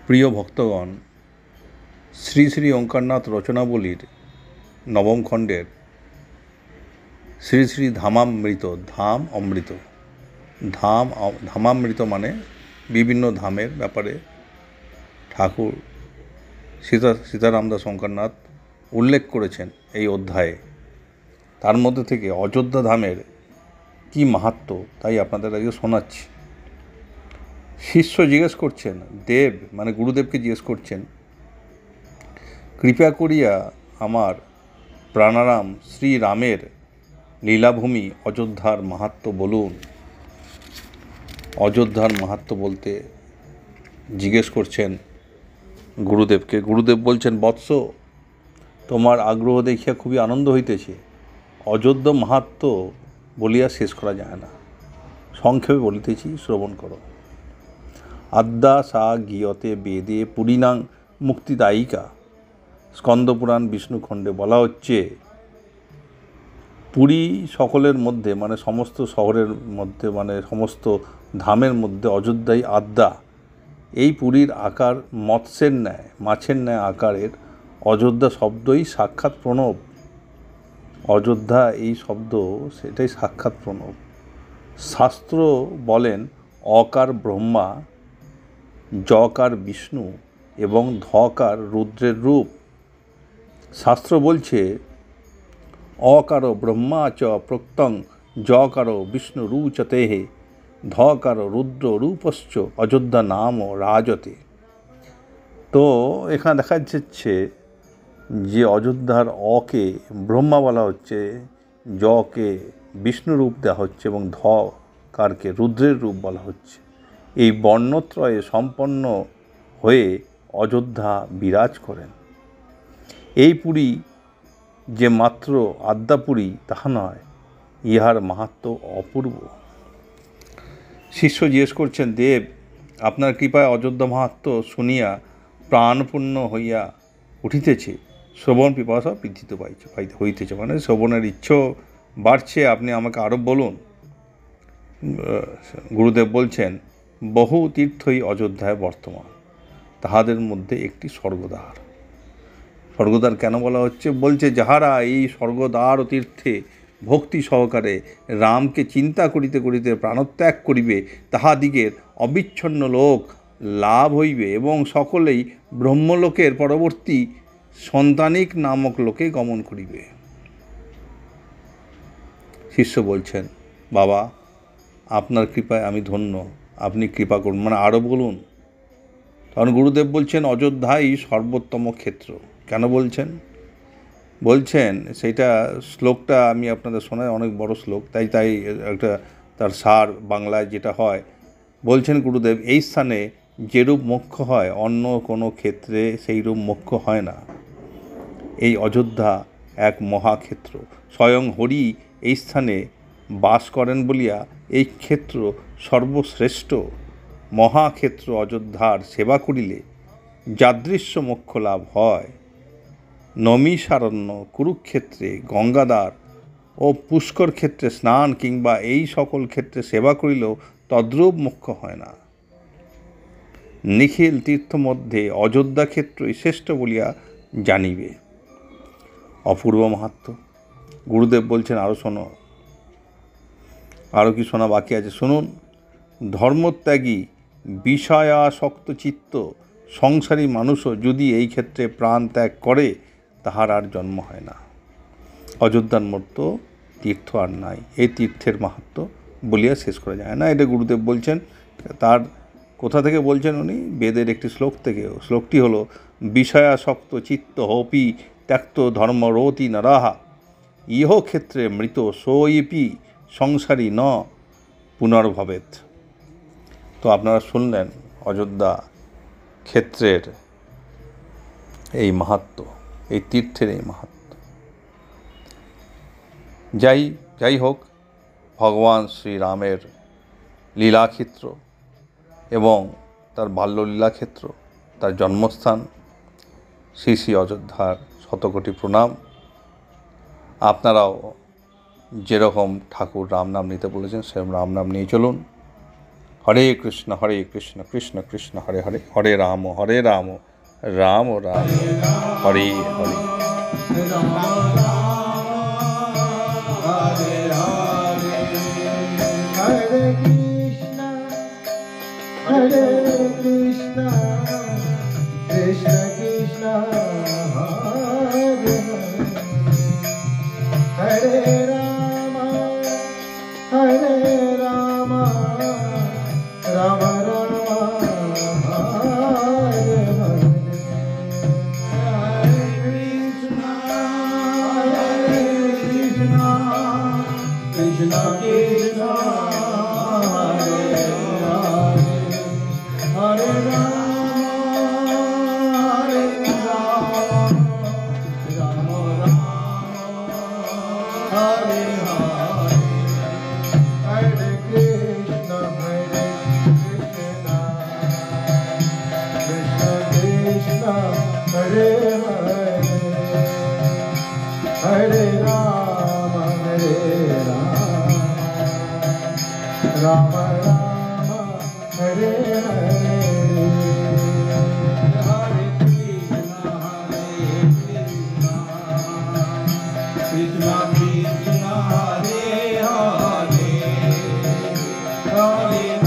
প্রিয় ভক্তগণ, শ্রী শ্রী ওঙ্কারনাথ রচনাবলীর নবম খণ্ডের শ্রী শ্রী ধামামৃত, ধাম অমৃত, ধামামৃত মানে বিভিন্ন ধামের ব্যাপারে ঠাকুর সীতারামদাস ওঙ্কারনাথ উল্লেখ করেছেন এই অধ্যায়ে। তার মধ্যে থেকে অযোধ্যা ধামের কি মাহাত্ম্য তাই আপনাদের আগে শোনাচ্ছি। শিষ্য জিজ্ঞেস করছেন, দেব মানে গুরুদেবকে জিজ্ঞেস করছেন, কৃপা করিয়া আমার প্রাণারাম শ্রীরামের লীলাভূমি অযোধ্যার মাহাত্ম্য বলুন। অযোধ্যার মাহাত্ম্য বলতে জিজ্ঞেস করছেন গুরুদেবকে। গুরুদেব বলছেন, বৎস, তোমার আগ্রহ দেখিয়া খুবই আনন্দ হইতেছে। অযোধ্যা মাহাত্ম্য বলিয়া শেষ করা যায় না, সংক্ষেপে বলিতেছি, শ্রবণ করো। আদ্যা সা গীয়তে বেদে পুরীনাং মুক্তিদায়িকা। স্কন্দপুরাণ বিষ্ণুখণ্ডে বলা হচ্ছে, পুরী সকলের মধ্যে মানে সমস্ত শহরের মধ্যে মানে সমস্ত ধামের মধ্যে অযোধ্যাই আদ্যা। এই পুরীর আকার মৎস্যের ন্যায়, মাছের ন্যায় আকারের। অযোধ্যা শব্দই সাক্ষাৎ প্রণব। অযোধ্যা এই শব্দ সেটাই সাক্ষাৎ প্রণব। শাস্ত্র বলেন অকার ব্রহ্মা, জকার বিষ্ণু এবং ধকার রুদ্রের রূপ। শাস্ত্র বলছে অকারো ব্রহ্মা চ প্রক্তং জকারো বিষ্ণু রুচতেহে ধকারো রুদ্র রূপশ্চ অযোধ্যা নাম রাজতে। তো এখানে দেখা যাচ্ছে যে অযোধ্যার অকে ব্রহ্মা বলা হচ্ছে, জকে বিষ্ণু রূপ দেওয়া হচ্ছে এবং ধকারকে রুদ্রের রূপ বলা হচ্ছে। এই বর্ণত্রয়ে সম্পন্ন হয়ে অযোধ্যা বিরাজ করেন। এই পুরী যে মাত্র আদ্যাপুরী তাহা নয়, ইহার মাহাত্ম্য অপূর্ব। শিষ্য জিজ্ঞেস করছেন, দেব, আপনার কৃপায় অযোধ্যা মাহাত্ম্য শুনিয়া প্রাণপূর্ণ হইয়া উঠিতেছে, শ্রবণ পিপাসা বৃদ্ধিত হইতেছে, মানে শ্রবণের ইচ্ছেও বাড়ছে, আপনি আমাকে আরও বলুন। গুরুদেব বলছেন, বহু তীর্থই অযোধ্যায় বর্তমান, তাহাদের মধ্যে একটি স্বর্গদ্বার। স্বর্গদ্বার কেন বলা হচ্ছে? বলছে, যাহারা এই স্বর্গদ্বার ও তীর্থে ভক্তি সহকারে রামকে চিন্তা করিতে করিতে প্রাণত্যাগ করিবে, তাহাদিগের অবিচ্ছন্ন লোক লাভ হইবে এবং সকলেই ব্রহ্মলোকের পরবর্তী সন্তানিক নামক লোকে গমন করিবে। শিষ্য বলছেন, বাবা, আপনার কৃপায় আমি ধন্য, আপনি কৃপা করুন, মানে আরও বলুন। তখন গুরুদেব বলছেন, অযোধ্যাই সর্বোত্তম ক্ষেত্র। কেন বলছেন? বলছেন, সেইটা শ্লোকটা আমি আপনাদের শোনাই, অনেক বড় শ্লোক, তাই একটা তার সার বাংলায় যেটা হয়, বলছেন গুরুদেব, এই স্থানে যেরূপ মোক্ষ হয় অন্য কোনো ক্ষেত্রে সেই রূপ মোক্ষ হয় না। এই অযোধ্যা এক মহাক্ষেত্র। স্বয়ং হরি এই স্থানে বাস করেন বলিয়া এই ক্ষেত্র সর্বশ্রেষ্ঠ। মহাক্ষেত্র অযোধ্যার সেবা করিলে যাদৃশ্য মোক্ষ লাভ হয়। নমিষারণ্য, কুরুক্ষেত্রে, গঙ্গাধার ও পুষ্কর ক্ষেত্রে স্নান কিংবা এই সকল ক্ষেত্রে সেবা করিলেও তদ্রূপ মোক্ষ হয় না। নিখিল তীর্থ মধ্যে অযোধ্যা ক্ষেত্রই শ্রেষ্ঠ বলিয়া জানিবে। অপূর্ব মাহাত্ম্য। গুরুদেব বলছেন, আরও শোনো, আরও কি শোনা বাকি আছে, শুনুন। ধর্মত্যাগী বিষয়াসক্ত চিত্ত সংসারী মানুষও যদি এই ক্ষেত্রে প্রাণ ত্যাগ করে, তাহার আর জন্ম হয় না। অযোধ্যার মতো তীর্থ আর নাই। এই তীর্থের মাহাত্ম্য বলিয়া শেষ করা যায় না। এটা গুরুদেব বলছেন। তার কোথা থেকে বলছেন উনি? বেদের একটি শ্লোক থেকে। শ্লোকটি হলো, বিষয়াসক্ত চিত্ত হপি ত্যক্ত ধর্ম রতি নরাহা ইহ ক্ষেত্রে মৃত সোইপি সংসারী ন পুনর্ভবেত। তো আপনারা শুনলেন অযোধ্যা ক্ষেত্রের এই মাহাত্ম্য, এই তীর্থের এই মাহাত্ম্য। যাই হোক, ভগবান শ্রীরামের লীলাক্ষেত্র এবং তার বাল্যলীলাক্ষেত্র, তার জন্মস্থান শ্রী শ্রী অযোধ্যার শতকোটি প্রণাম। আপনারাও যেরকম ঠাকুর রাম নাম নিতে বলেছেন সেরকম রাম নাম নিয়ে চলুন। হরে কৃষ্ণ কৃষ্ণ কৃষ্ণ হরে হরে, হরে Ram Ram Ram Hare Hare. Hare Krishna, Krishna Krishna, Hare Hare, Hare Rama, Rama Rama, Hare Hare. Hare Krishna, Krishna Krishna, Hare Hare Rama, Rama Rama, Hare Hare. Hare Krishna, Krishna Krishna, Hare Hare. Hare Rama, Rama Rama, Hare Hare. Hare Krishna, Krishna Krishna, Hare Hare. Hare